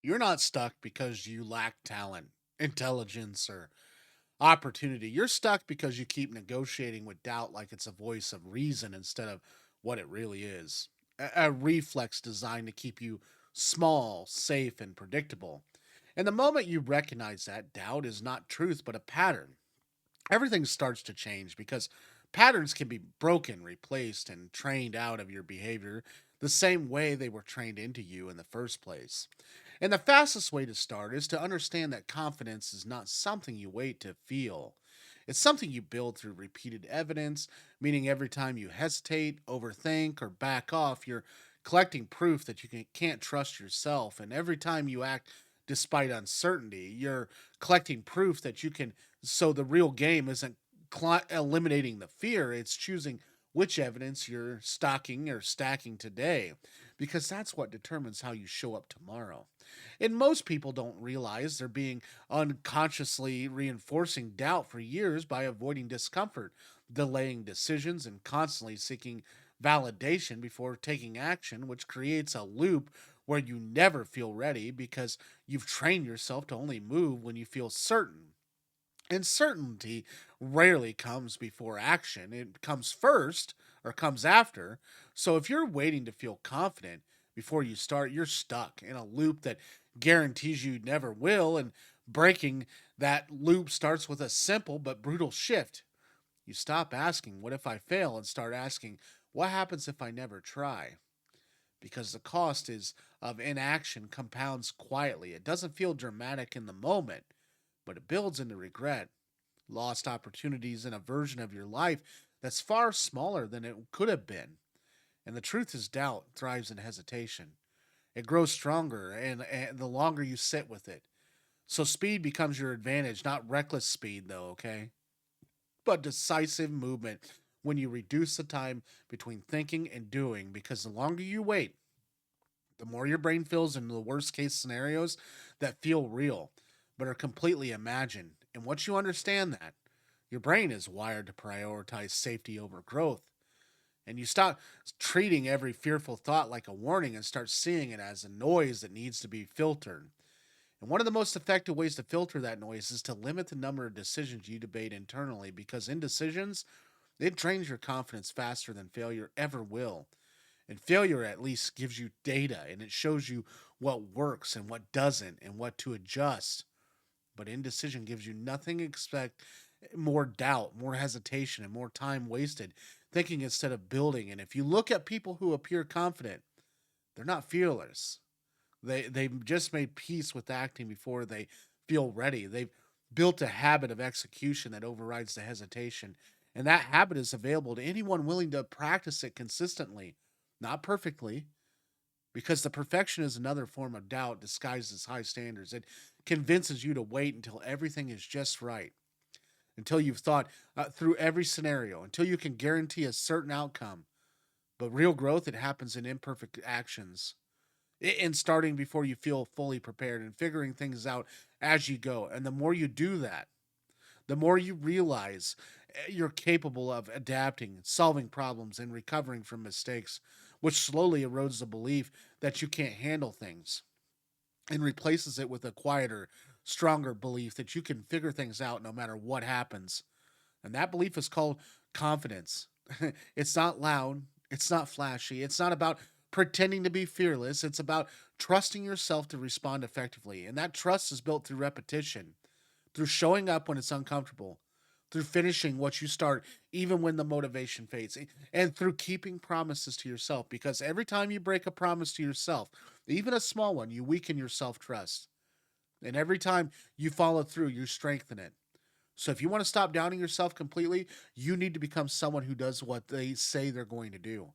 You're not stuck because you lack talent, intelligence, or opportunity. You're stuck because you keep negotiating with doubt like it's a voice of reason instead of what it really is. A reflex designed to keep you small, safe, and predictable. And the moment you recognize that doubt is not truth but a pattern, everything starts to change because patterns can be broken, replaced, and trained out of your behavior the same way they were trained into you in the first place. And the fastest way to start is to understand that confidence is not something you wait to feel. It's something you build through repeated evidence, meaning every time you hesitate, overthink, or back off, you're collecting proof that can't trust yourself. And every time you act despite uncertainty, you're collecting proof that you can. So the real game isn't eliminating the fear, it's choosing which evidence you're stocking or stacking today, because that's what determines how you show up tomorrow. And most people don't realize they're being unconsciously reinforcing doubt for years by avoiding discomfort, delaying decisions, and constantly seeking validation before taking action, which creates a loop where you never feel ready because you've trained yourself to only move when you feel certain. And certainty rarely comes before action. It comes first or comes after. So if you're waiting to feel confident before you start, you're stuck in a loop that guarantees you never will. And breaking that loop starts with a simple but brutal shift. You stop asking, "What if I fail?" and start asking, "What happens if I never try?" Because the cost is of inaction compounds quietly. It doesn't feel dramatic in the moment, but it builds into regret, lost opportunities, and a version of your life that's far smaller than it could have been. And the truth is, doubt thrives in hesitation. It grows stronger, and the longer you sit with it. So speed becomes your advantage, not reckless speed, though, okay? But decisive movement when you reduce the time between thinking and doing, because the longer you wait, the more your brain fills in the worst case scenarios that feel real, but are completely imagined. And once you understand that, your brain is wired to prioritize safety over growth. And you stop treating every fearful thought like a warning and start seeing it as a noise that needs to be filtered. And one of the most effective ways to filter that noise is to limit the number of decisions you debate internally, because indecisions, it drains your confidence faster than failure ever will. And failure at least gives you data and it shows you what works and what doesn't and what to adjust. But indecision gives you nothing expect more doubt, more hesitation, and more time wasted thinking instead of building. And if you look at people who appear confident, they're not fearless. They've just made peace with acting before they feel ready. They've built a habit of execution that overrides the hesitation. And that habit is available to anyone willing to practice it consistently, not perfectly, because the perfection is another form of doubt disguised as high standards. It convinces you to wait until everything is just right, until you've thought through every scenario, until you can guarantee a certain outcome. But real growth, it happens in imperfect actions, in starting before you feel fully prepared and figuring things out as you go. And the more you do that, the more you realize you're capable of adapting, solving problems, and recovering from mistakes, which slowly erodes the belief that you can't handle things and replaces it with a quieter, stronger belief that you can figure things out no matter what happens. And that belief is called confidence. It's not loud, it's not flashy, it's not about pretending to be fearless. It's about trusting yourself to respond effectively. And that trust is built through repetition, through showing up when it's uncomfortable, through finishing what you start, even when the motivation fades, and through keeping promises to yourself. Because every time you break a promise to yourself, even a small one, you weaken your self trust. And every time you follow through, you strengthen it. So if you want to stop doubting yourself completely, you need to become someone who does what they say they're going to do,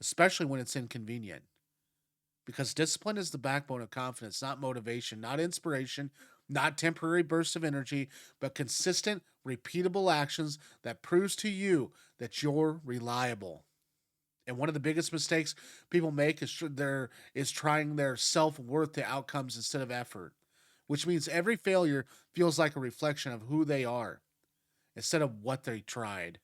especially when it's inconvenient. Because discipline is the backbone of confidence, not motivation, not inspiration, not temporary bursts of energy, but consistent, repeatable actions that proves to you that you're reliable. And one of the biggest mistakes people make is trying their self-worth to outcomes instead of effort, which means every failure feels like a reflection of who they are instead of what they tried.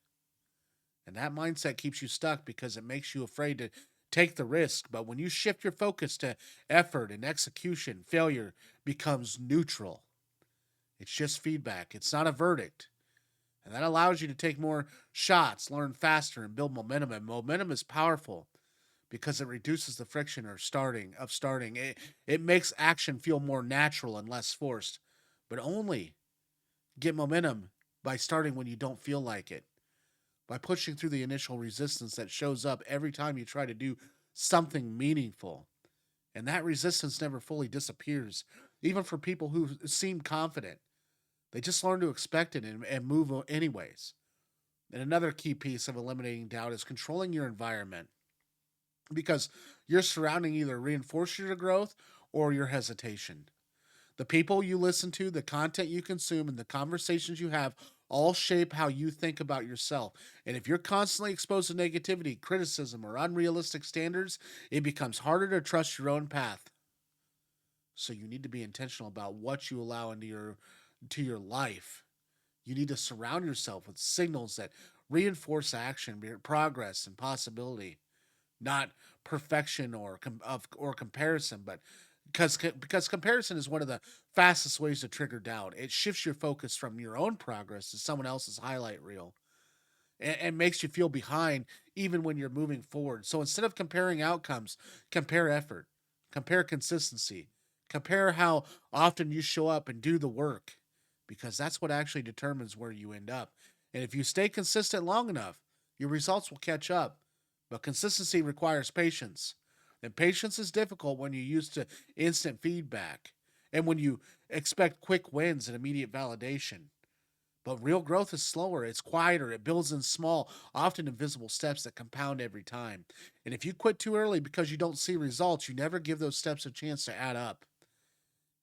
And that mindset keeps you stuck because it makes you afraid to take the risk. But when you shift your focus to effort and execution, failure becomes neutral. It's just feedback, it's not a verdict. And that allows you to take more shots, learn faster, and build momentum. And momentum is powerful because it reduces the friction of starting. It makes action feel more natural and less forced. But only get momentum by starting when you don't feel like it, by pushing through the initial resistance that shows up every time you try to do something meaningful. And that resistance never fully disappears, even for people who seem confident. They just learn to expect it and move anyways. And another key piece of eliminating doubt is controlling your environment, because your surrounding either reinforce your growth or your hesitation. The people you listen to, the content you consume, and the conversations you have all shape how you think about yourself. And if you're constantly exposed to negativity, criticism, or unrealistic standards, it becomes harder to trust your own path. So you need to be intentional about what you allow into your life. You need to surround yourself with signals that reinforce action, progress, and possibility, not perfection or comparison, but because comparison is one of the fastest ways to trigger doubt. It shifts your focus from your own progress to someone else's highlight reel, and makes you feel behind even when you're moving forward. So instead of comparing outcomes, compare effort, compare consistency, compare how often you show up and do the work, because that's what actually determines where you end up. And if you stay consistent long enough, your results will catch up. But consistency requires patience. And patience is difficult when you're used to instant feedback and when you expect quick wins and immediate validation. But real growth is slower, it's quieter, it builds in small, often invisible steps that compound every time. And if you quit too early because you don't see results, you never give those steps a chance to add up.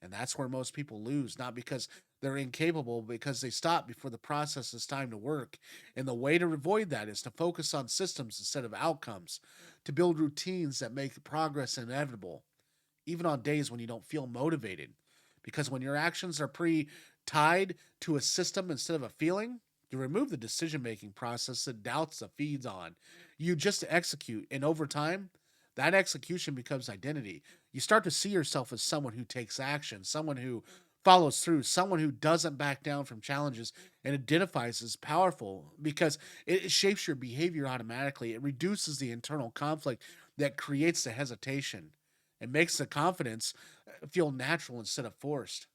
And that's where most people lose, not because they're incapable, but because they stop before the process is time to work. And the way to avoid that is to focus on systems instead of outcomes, to build routines that make progress inevitable, even on days when you don't feel motivated. Because when your actions are pre tied to a system instead of a feeling, you remove the decision making process that doubts that feeds on. You just execute, and over time, that execution becomes identity. You start to see yourself as someone who takes action, someone who follows through, someone who doesn't back down from challenges, and identifies as powerful because it shapes your behavior automatically. It reduces the internal conflict that creates the hesitation and makes the confidence feel natural instead of forced.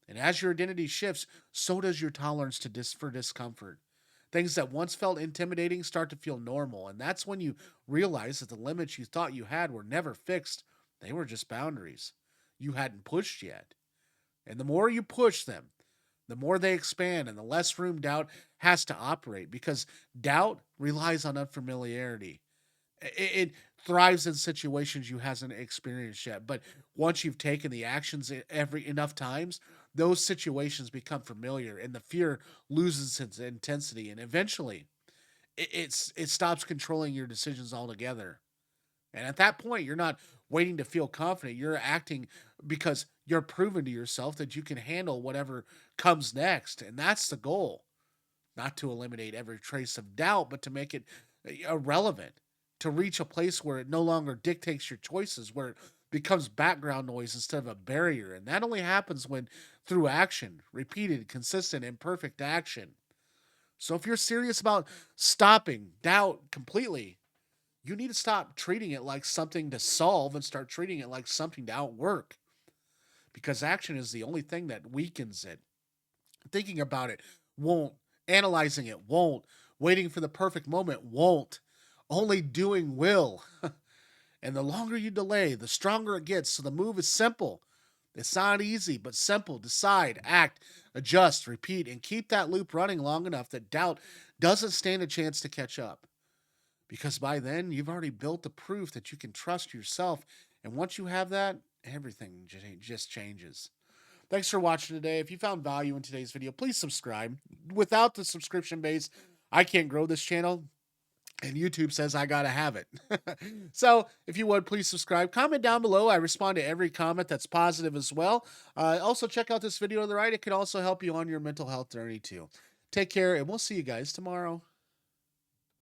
And as your identity shifts, so does your tolerance for discomfort. Things that once felt intimidating start to feel normal, and that's when you realize that the limits you thought you had were never fixed. They were just boundaries you hadn't pushed yet. And the more you push them, the more they expand and the less room doubt has to operate, because doubt relies on unfamiliarity. It thrives in situations you hasn't experienced yet. But once you've taken the actions every enough times, those situations become familiar, and the fear loses its intensity, and eventually it stops controlling your decisions altogether. And at that point, you're not waiting to feel confident. You're acting because you're proving to yourself that you can handle whatever comes next, and that's the goal. Not to eliminate every trace of doubt, but to make it irrelevant, to reach a place where it no longer dictates your choices, where it becomes background noise instead of a barrier. And that only happens when through action, repeated, consistent, imperfect action. So if you're serious about stopping doubt completely, you need to stop treating it like something to solve and start treating it like something to outwork, because action is the only thing that weakens it. Thinking about it won't. Analyzing it won't. Waiting for the perfect moment won't. Only doing will. And the longer you delay, the stronger it gets. So the move is simple. It's not easy, but simple. Decide, act, adjust, repeat, and keep that loop running long enough that doubt doesn't stand a chance to catch up. Because by then, you've already built the proof that you can trust yourself. And once you have that, everything just changes. Thanks for watching today. If you found value in today's video, please subscribe. Without the subscription base, I can't grow this channel, and YouTube says I gotta have it. So if you would, please subscribe. Comment down below. I respond to every comment that's positive as well. Also, check out this video on the right. It could also help you on your mental health journey too. Take care, and we'll see you guys tomorrow.